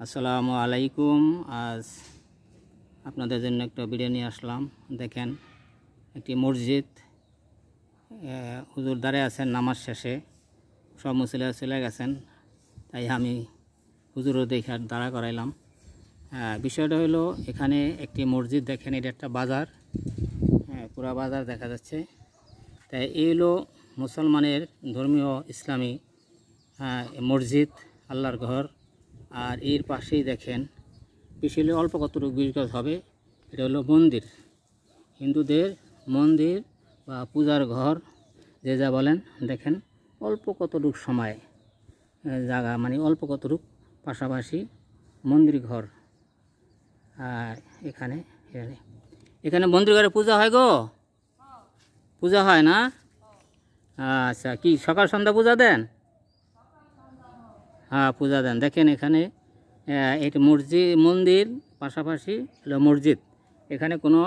আসসালামু আলাইকুম। আজ আপনাদের জন্য একটা ভিডিও নিয়ে আসলাম। দেখেন, একটি মসজিদ, হুজুর দাঁড়িয়ে আছেন নামাজ শেষে, সব মুসল্লিরা চলে গেছেন, তাই আমি হুজুরও দেখে দাঁড়া করাইলাম। বিষয়টা হলো, এখানে একটি মসজিদ, দেখেন এটা একটা বাজার, পুরা বাজার দেখা যাচ্ছে। তাই এই হলো মুসলমানের ধর্মীয় ইসলামী মসজিদ, আল্লাহর ঘর। আর এর পাশেই দেখেন, পিছলে অল্প কতটুকু বিকাশ হবে, এটা হলো মন্দির, হিন্দুদের মন্দির বা পূজার ঘর যে যা বলেন। দেখেন অল্প কতটুকু সময় জায়গা, মানে অল্প কতটুকু পাশাপাশি মন্দির ঘর। আর এখানে এখানে মন্দির ঘরে পূজা হয় গো, পূজা হয় না? আচ্ছা, কি সকাল সন্ধ্যা পূজা দেন? হ্যাঁ, পূজা দেন। দেখেন এখানে এটা মসজিদ, মন্দির পাশাপাশি হলো মসজিদ, এখানে কোনো